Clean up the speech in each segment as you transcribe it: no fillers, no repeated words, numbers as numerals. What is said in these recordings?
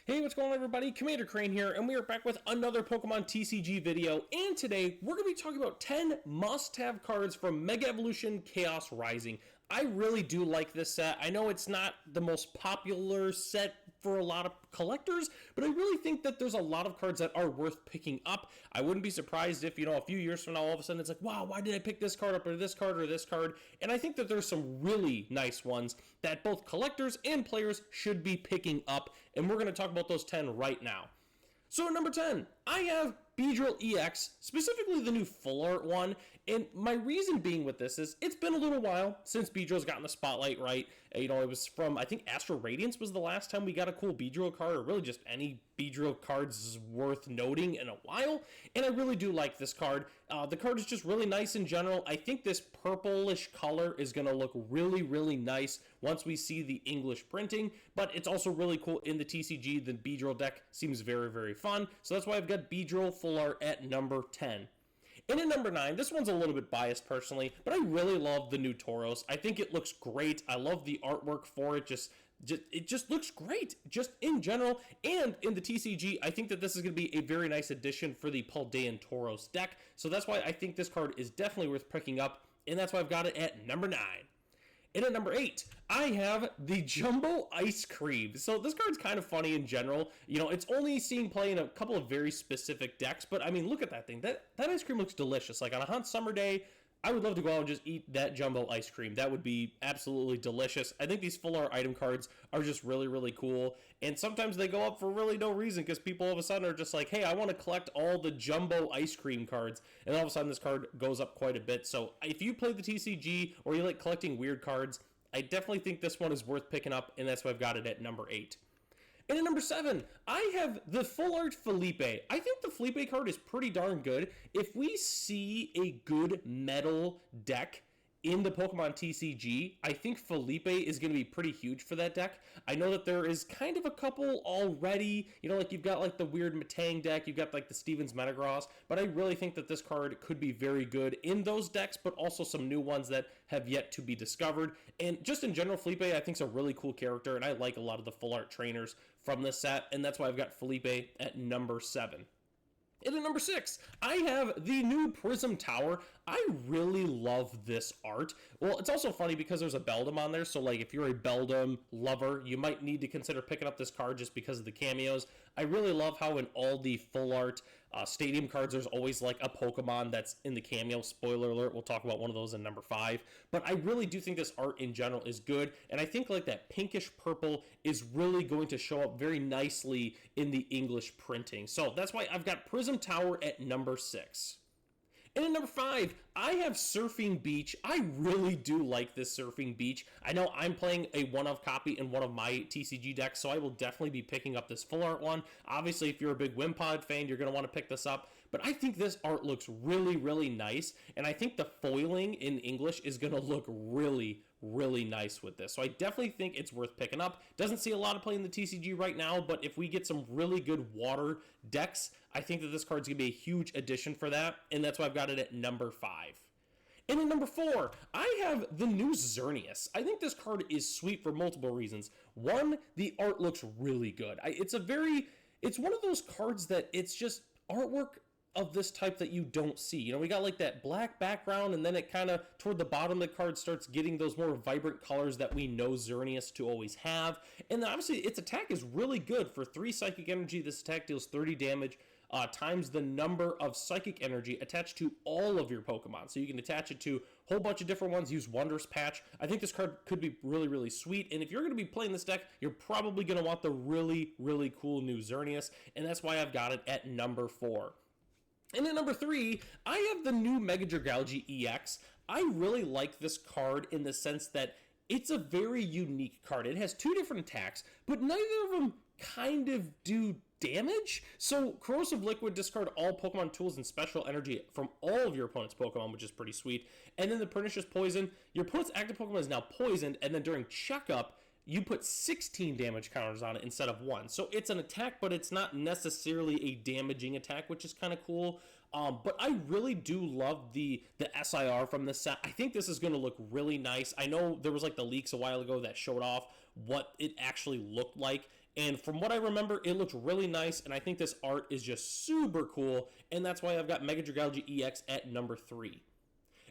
Hey, what's going on everybody? Commander Crane here, and we are back with another Pokemon TCG video, and today we're going to be talking about 10 must-have cards from Mega Evolution Chaos Rising. I really do like this set. I know it's not the most popular set for a lot of collectors, but I really think that there's a lot of cards that are worth picking up. I wouldn't be surprised if, a few years from now, all of a sudden it's like, wow, why did I pick this card up or this card or this card? And I think that there's some really nice ones that both collectors and players should be picking up, and we're going to talk about those 10 right now. So at number 10, I have Beedrill EX, specifically the new full art one, and my reason being with this is it's been a little while since Beedrill's gotten the spotlight, right? It was from, I think Astral Radiance was the last time we got a cool Beedrill card, or really just any Beedrill cards worth noting in a while, and I really do like this card. The card is just really nice in general. I think this purplish color is going to look really, really nice once we see the English printing, but it's also really cool in the TCG. The Beedrill deck seems very, very fun, so that's why I've got Beedrill full art at number 10. And at number 9, this one's a little bit biased personally, but I really love the new Tauros. I think it looks great. I love the artwork for it. It just looks great, just in general. And in the TCG, I think that this is going to be a very nice addition for the Paldean Tauros deck. So that's why I think this card is definitely worth picking up, and that's why I've got it at number 9. And at number 8, I have the Jumbo Ice Cream. So this card's kind of funny in general. It's only seen play in a couple of very specific decks, but I mean, look at that thing. That ice cream looks delicious. Like on a hot summer day, I would love to go out and just eat that Jumbo Ice Cream. That would be absolutely delicious. I think these full art item cards are just really, really cool. And sometimes they go up for really no reason because people all of a sudden are just like, hey, I want to collect all the Jumbo Ice Cream cards. And all of a sudden this card goes up quite a bit. So if you play the TCG or you like collecting weird cards, I definitely think this one is worth picking up. And that's why I've got it at number 8. And at number 7, I have the Full Art Felipe. I think the Felipe card is pretty darn good. If we see a good metal deck in the Pokemon TCG, I think Felipe is going to be pretty huge for that deck. I know that there is kind of a couple already, like you've got like the weird Metang deck, you've got like the Stevens Metagross, but I really think that this card could be very good in those decks, but also some new ones that have yet to be discovered. And just in general, Felipe I think is a really cool character, and I like a lot of the full art trainers from this set, and that's why I've got Felipe at number 7. And at number 6, I have the new Prism Tower. I really love this art. Well, it's also funny because there's a Beldum on there, so like if you're a Beldum lover, you might need to consider picking up this card just because of the cameos. I really love how in all the full art stadium cards, there's always like a Pokemon that's in the cameo. Spoiler alert, we'll talk about one of those in number 5. But I really do think this art in general is good, and I think like that pinkish purple is really going to show up very nicely in the English printing. So that's why I've got Prism Tower at number 6. And at number 5, I have Surfing Beach. I really do like this Surfing Beach. I know I'm playing a one-of copy in one of my TCG decks, so I will definitely be picking up this full art one. Obviously, if you're a big Wimpod fan, you're going to want to pick this up. But I think this art looks really, really nice, and I think the foiling in English is going to look really, really nice with this. So I definitely think it's worth picking up. Doesn't see a lot of play in the TCG right now, but if we get some really good water decks, I think that this card's going to be a huge addition for that, and that's why I've got it at number 5. And at number 4, I have the new Xerneas. I think this card is sweet for multiple reasons. One, the art looks really good. It's one of those cards that it's just artwork of this type that you don't see. We got like that black background, and then it kind of toward the bottom of the card starts getting those more vibrant colors that we know Xerneas to always have. And then obviously its attack is really good. For 3 psychic energy, this attack deals 30 damage times the number of psychic energy attached to all of your Pokemon. So you can attach it to a whole bunch of different ones, use Wondrous Patch. I think this card could be really, really sweet. And if you're going to be playing this deck, you're probably going to want the really, really cool new Xerneas. And that's why I've got it at number 4. And at number 3, I have the new Mega Dragalge EX. I really like this card in the sense that it's a very unique card. It has 2 different attacks, but neither of them kind of do damage. So Corrosive Liquid, discard all Pokemon tools and special energy from all of your opponent's Pokemon, which is pretty sweet. And then the Pernicious Poison, your opponent's active Pokemon is now poisoned, and then during checkup, you put 16 damage counters on it instead of 1. So it's an attack, but it's not necessarily a damaging attack, which is kind of cool. But I really do love the SIR from this set. I think this is going to look really nice. I know there was like the leaks a while ago that showed off what it actually looked like. And from what I remember, it looks really nice, and I think this art is just super cool, and that's why I've got Mega Dragalge EX at number 3.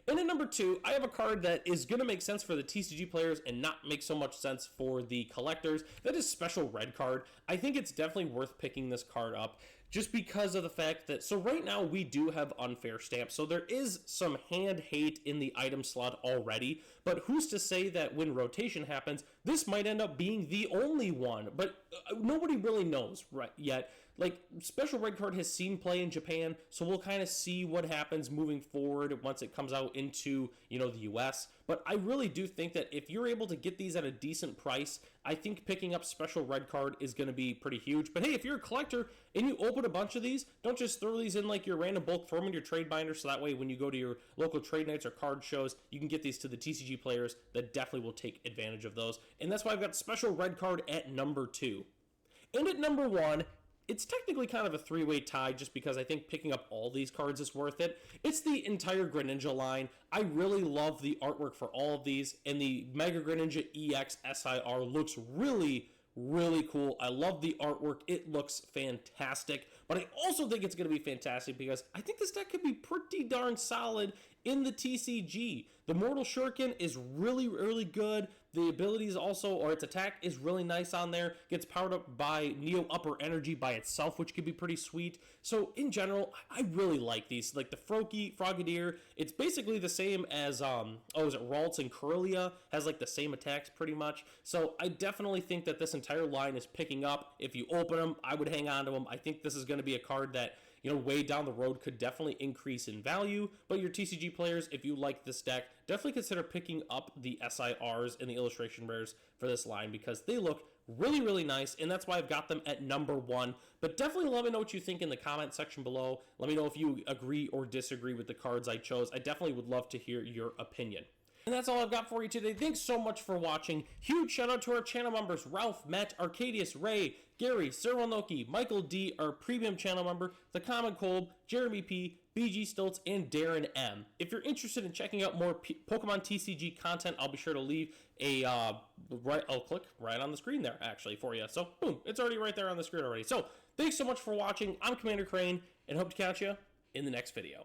And at number 2, I have a card that is going to make sense for the TCG players and not make so much sense for the collectors. That is Special Red Card. I think it's definitely worth picking this card up just because of the fact that, so right now we do have Unfair Stamp, so there is some hand hate in the item slot already, but who's to say that when rotation happens, this might end up being the only one, but nobody really knows right yet. Like, Special Red Card has seen play in Japan, so we'll kind of see what happens moving forward once it comes out into, you know, the US. But I really do think that if you're able to get these at a decent price, I think picking up Special Red Card is going to be pretty huge. But hey, if you're a collector and you open a bunch of these, don't just throw these in like your random bulk, throw them in your trade binder, so that way when you go to your local trade nights or card shows, you can get these to the TCG players that definitely will take advantage of those. And that's why I've got Special Red Card at number 2. And at number 1, it's technically kind of a three-way tie just because I think picking up all these cards is worth it. It's the entire Greninja line. I really love the artwork for all of these, and the Mega Greninja EX SIR looks really cool. I love the artwork. It looks fantastic, but I also think it's going to be fantastic because I think this deck could be pretty darn solid in the TCG. The Mortal Shuriken is really good. The abilities also, or its attack, is really nice on there. Gets powered up by Neo Upper Energy by itself, which could be pretty sweet. So in general, I really like these. Like the Frogadier, it's basically the same as, is it Ralts and Corellia? Has like the same attacks pretty much. So I definitely think that this entire line is picking up. If you open them, I would hang on to them. I think this is going to be a card that, you know, way down the road could definitely increase in value. But your TCG players, if you like this deck, definitely consider picking up the SIRs and the illustration rares for this line because they look really nice, and that's why I've got them at number 1. But definitely let me know what you think in the comment section below. Let me know if you agree or disagree with the cards I chose. I definitely would love to hear your opinion. And that's all I've got for you today. Thanks so much for watching. Huge shout out to our channel members, Ralph, Matt, Arcadius, Ray, Gary, Serwanoki, Michael D, our premium channel member, The Common Cold, Jeremy P, BG Stoltz, and Darren M. If you're interested in checking out more Pokemon TCG content, I'll be sure to leave a, I'll click right on the screen there, actually, for you. So, boom, it's already right there on the screen already. So, thanks so much for watching. I'm Commander Crane, and hope to catch you in the next video.